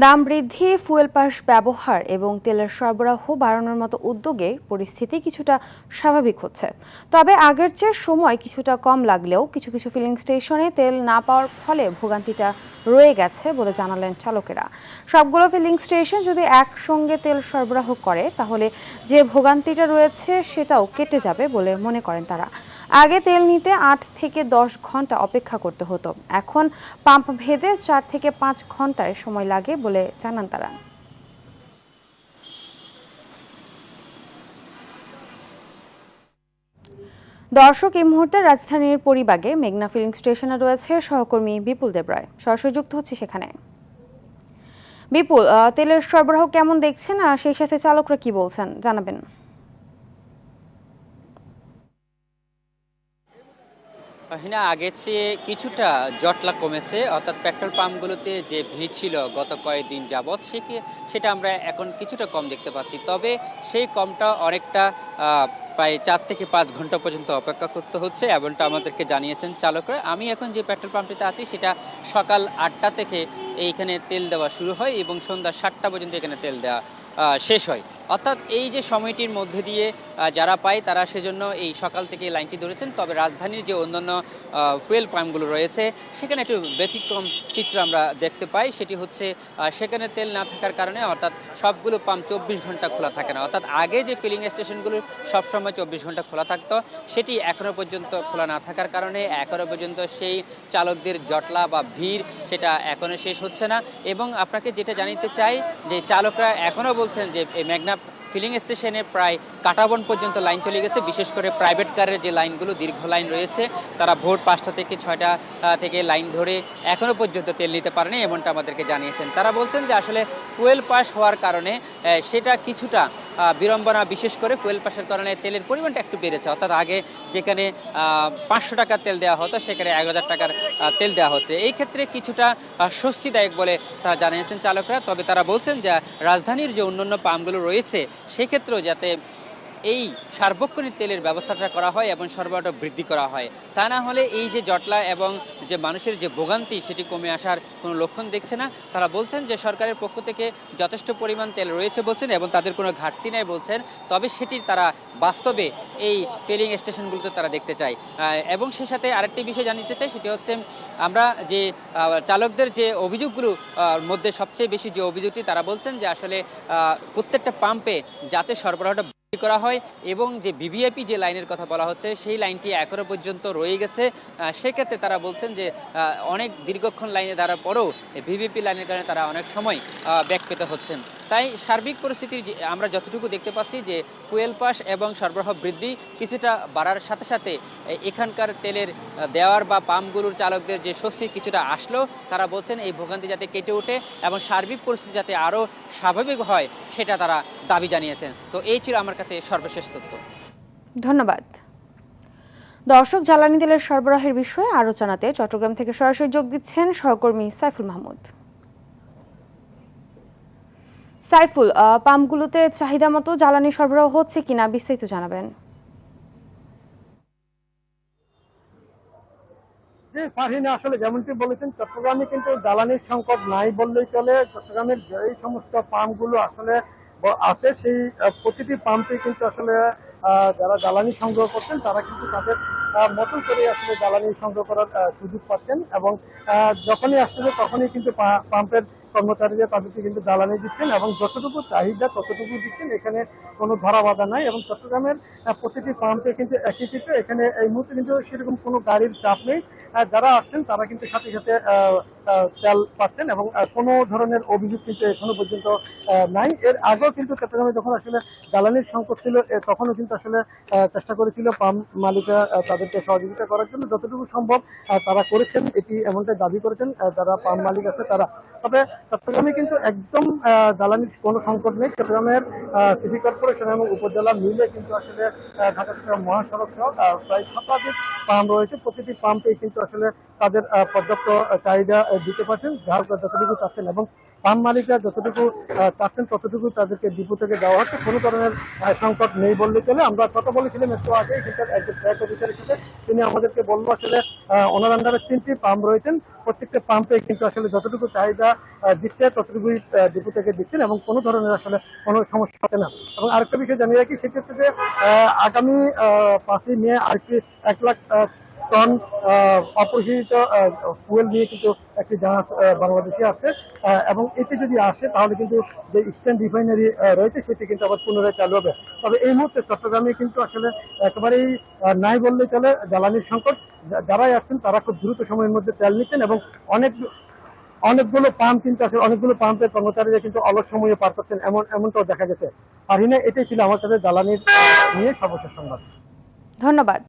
দাম বৃদ্ধি, fuel pass ব্যবহার এবং তেলের সরবরাহ বাড়ানোর মতো উদ্যোগে পরিস্থিতি কিছুটা স্বাভাবিক হচ্ছে। তবে আগের চেয়ে সময় কিছুটা কম লাগলেও কিছু কিছু ফিলিং স্টেশনে তেল না পাওয়ার ফলে ভোগান্তিটা রয়ে গেছে বলে জানালেন চালকেরা। সবগুলো ফিলিং স্টেশন যদি একসঙ্গে তেল সরবরাহ করে তাহলে যে ভোগান্তিটা রয়েছে সেটাও কেটে যাবে বলে মনে করেন তারা। আগে তেল নিতে ৮ থেকে ১০ ঘন্টা অপেক্ষা করতে হতো, এখন পাম্প ভেদে ৪ থেকে ৫ ঘন্টায় সময় লাগে বলে জানান তারা। দর্শক, এই মুহূর্তে রাজধানীর পরিবাগে মেঘনা ফিলিং স্টেশনে রয়েছে সহকর্মী বিপুল দেবরায়, সরাসরি যুক্ত হচ্ছে সেখানে। বিপুল, তেলের সরবরাহ কেমন দেখছেন, আর সেই সাথে চালকরা কি বলছেন জানাবেন। হিনা, আগের চেয়ে কিছুটা জটলা কমেছে, অর্থাৎ পেট্রোল পাম্পগুলোতে যে ভিড় ছিল গত কয়েকদিন যাবৎ সেটা আমরা এখন কিছুটা কম দেখতে পাচ্ছি। তবে সেই কমটা অনেকটা প্রায় ৪ থেকে ৫ ঘন্টা পর্যন্ত অপেক্ষা করতে হচ্ছে, এমনটা আমাদেরকে জানিয়েছেন চালকরা। আমি এখন যে পেট্রোল পাম্পটিতে আছি সেটা সকাল ৮টা থেকে এইখানে তেল দেওয়া শুরু হয় এবং সন্ধ্যা ৭টা পর্যন্ত এখানে তেল দেওয়া শেষ হয়। অর্থাৎ এই যে সময়টির মধ্যে দিয়ে যারা পায় তারা সেজন্য এই সকাল থেকে লাইনটি ধরেছেন। তবে রাজধানীর যে অন্যান্য ফুয়েল পাম্পগুলো রয়েছে সেখানে একটু ব্যতিক্রম চিত্র আমরা দেখতে পাই। সেটি হচ্ছে সেখানে তেল না থাকার কারণে, অর্থাৎ সবগুলো পাম্প ২৪ ঘন্টা খোলা থাকে না। অর্থাৎ আগে যে ফিলিং স্টেশনগুলো সবসময় ২৪ ঘন্টা খোলা থাকতো, সেটি এখনও পর্যন্ত খোলা না থাকার কারণে এখনও পর্যন্ত সেই চালকদের জটলা বা ভিড় সেটা এখনও শেষ হচ্ছে না। এবং আপনাকে যেটা জানিতে চাই যে চালকরা এখনও বলছেন যে এই মেঘনা ফিলিং স্টেশনে প্রায় কাটাবন পর্যন্ত লাইন চলে গেছে। বিশেষ করে প্রাইভেট কারের যে লাইনগুলো, দীর্ঘ লাইন রয়েছে, তারা ভোর ৫টা থেকে ৬টা থেকে লাইন ধরে এখনও পর্যন্ত তেল নিতে পারেনি, এমনটা আমাদেরকে জানিয়েছেন। তারা বলছেন যে আসলে ফুয়েল পাস হওয়ার কারণে সেটা কিছুটা বিড়ম্বনা, বিশেষ করে ফুয়েল পাসের কারণে তেলের পরিমাণটা একটু বেড়েছে। অর্থাৎ আগে যেখানে ৫০০ টাকার তেল দেওয়া হতো সেখানে ১,০০০ টাকার তেল দেওয়া হচ্ছে। এই ক্ষেত্রে কিছুটা স্বস্তিদায়ক বলে তারা জানিয়েছেন চালকরা। তবে তারা বলছেন যে রাজধানীর যে অন্যান্য পাম্পগুলো রয়েছে সেক্ষেত্রেও যাতে এই সার্বক্ষণিক তেলের ব্যবস্থাটা করা হয় এবং সরবরাহটা বৃদ্ধি করা হয়। তা না হলে এই যে জটলা এবং যে মানুষের যে ভোগান্তি সেটি কমে আসার কোনো লক্ষণ দেখছে না। তারা বলছেন যে সরকারের পক্ষ থেকে যথেষ্ট পরিমাণ তেল রয়েছে বলছেন এবং তাদের কোনো ঘাটতি নেই বলছেন। তবে সেটি তারা বাস্তবে এই ফিলিং স্টেশনগুলোতে তারা দেখতে চায়। এবং সে সাথে আরেকটি বিষয় জানিতে চাই, সেটি হচ্ছে আমরা যে চালকদের যে অভিযোগগুলো মধ্যে সবচেয়ে বেশি যে অভিযোগটি, তারা বলছেন যে আসলে প্রত্যেকটা পাম্পে যাতে সরবরাহটা করা হয় এবং যে ভিভিআইপি যে লাইনের কথা বলা হচ্ছে সেই লাইনটি এখনো পর্যন্ত রয়ে গেছে। সেক্ষেত্রে তারা বলছেন যে অনেক দীর্ঘক্ষণ লাইনে দাঁড়ার পরেও ভিভিআইপি লাইনের কারণে তারা অনেক সময় ব্যাক পেতে হচ্ছেন। তাই সার্বিক পরিস্থিতি আমরা যতটুকু দেখতে পাচ্ছি যে ফুয়েল পাস এবং সরবরাহ বৃদ্ধি কিছুটা বাড়ার সাথে সাথে এখানকার তেলের দেওয়ার বা পাম্পগুলোর চালকদের যে স্বস্তি কিছুটা আসলেও তারা বলছেন এই ভোগান্তি যাতে কেটে ওঠে এবং সার্বিক পরিস্থিতি যাতে আরও স্বাভাবিক হয় সেটা তারা দাবি জানিয়েছেন। তো এই ছিল আমার কাছে সর্বশেষ তথ্য। ধন্যবাদ। দর্শক, জ্বালানি তেলের সরবরাহের বিষয়ে আরও জানাতে চট্টগ্রাম থেকে সরাসরি যোগ দিচ্ছেন সহকর্মী সাইফুল মাহমুদ। সাইফুল, পাম্পগুলোতে চাহিদা মতো জ্বালানি সরবরাহ হচ্ছে কিনা বিস্তারিত জানাবেন। ফারহিনা, আসলে যেমনটি বলেছেন, চট্টগ্রামে কিন্তু জ্বালানির সংকট নাই বললেই চলে। চট্টগ্রামের যেই সমস্ত পাম্পগুলো আসলে আছে সেই প্রতিটি পাম্পে কিন্তু আসলে যারা জ্বালানি সংগ্রহ করছেন তারা কিন্তু তাদের মতন করে আসলে জ্বালানি সংগ্রহ করার সুযোগ পাচ্ছেন এবং যখনই আসছে তখনই কিন্তু পাম্পের কর্মচারীরা তাদেরকে কিন্তু জ্বালানি দিচ্ছেন এবং যতটুকু চাহিদা ততটুকু দিচ্ছেন। এখানে কোনো ধরা বাধা নাই এবং চট্টগ্রামের প্রতিটি পাম্পে কিন্তু একই চিত্র। এখানে এই মুহূর্তে কিন্তু সেরকম কোনো গাড়ির চাপ নেই। যারা আসছেন তারা কিন্তু সাথে সাথে তেল পাচ্ছেন এবং কোনো ধরনের অভিযোগ কিন্তু এখনো পর্যন্ত নাই। এর আগেও কিন্তু চট্টগ্রামে যখন আসলে জ্বালানির সংকট ছিল তখনও কিন্তু আসলে চেষ্টা করেছিল পাম্প মালিকরা তাদেরকে সহযোগিতা করার জন্য, যতটুকু সম্ভব তারা করেছেন, এটি এমনটাই দাবি করেছেন যারা পাম্প মালিক আছে তারা। তবে চট্টগ্রামে কিন্তু একদম জ্বালানির কোনো সংকট নেই। চট্টগ্রামের সিটি কর্পোরেশন এবং উপজেলা মিলে কিন্তু আসলে ঢাকা চট্টগ্রাম মহাসড়ক সহ প্রায় শতাধিক পাম্প রয়েছে। প্রতিটি পাম্পে কিন্তু আসলে তাদের পর্যাপ্ত চাহিদা দিতে পারছেন, যার যতটুকু চাচ্ছেন। এবং পাম্প মালিকরা যতটুকু চাচ্ছেন ততটুকু তাদেরকে ডিপো থেকে দেওয়া হচ্ছে। কোনো ধরনের সংকট নেই বললে চলে। আমরা কথা বলেছিলাম একটু আগে সেটার একজন ট্র্যাক অফিসারের সাথে, তিনি আমাদেরকে বলবো আসলে ওনার আন্ডারে 3টি পাম্প রয়েছেন, প্রত্যেকটা পাম্পে কিন্তু আসলে যতটুকু চাহিদা দিচ্ছে ততটুকুই ডিপো থেকে দিচ্ছেন এবং কোনো ধরনের আসলে কোনো সমস্যা হবে না। এবং আরেকটা বিষয় জানিয়ে রাখি, সেক্ষেত্রে যে আগামী 5ই মে আর কি 1 লাখ টন অপরিশোধিত ফুয়েল নিয়ে কিন্তু একটি জাহাজ বাংলাদেশে আসছে এবং এটি যদি আসে তাহলে কিন্তু যে ইস্টার্ন রিফাইনারি রয়েছে সেটি কিন্তু আবার পুনরায় চালু হবে। তবে এই মুহূর্তে চট্টগ্রামে কিন্তু আসলে একেবারেই নাই বললেই চলে জ্বালানির সংকট। যারাই আসছেন তারা খুব দ্রুত সময়ের মধ্যে তেল নিচ্ছেন এবং অনেকগুলো পাম্প কিন্তু আসলে অনেকগুলো পাম্পের কর্মচারীরা কিন্তু অলস সময়ে পার করছেন, এমনটাও দেখা গেছে। আর এটাই ছিল আমার কাছে জ্বালানির নিয়ে সর্বশেষ সংবাদ। ধন্যবাদ।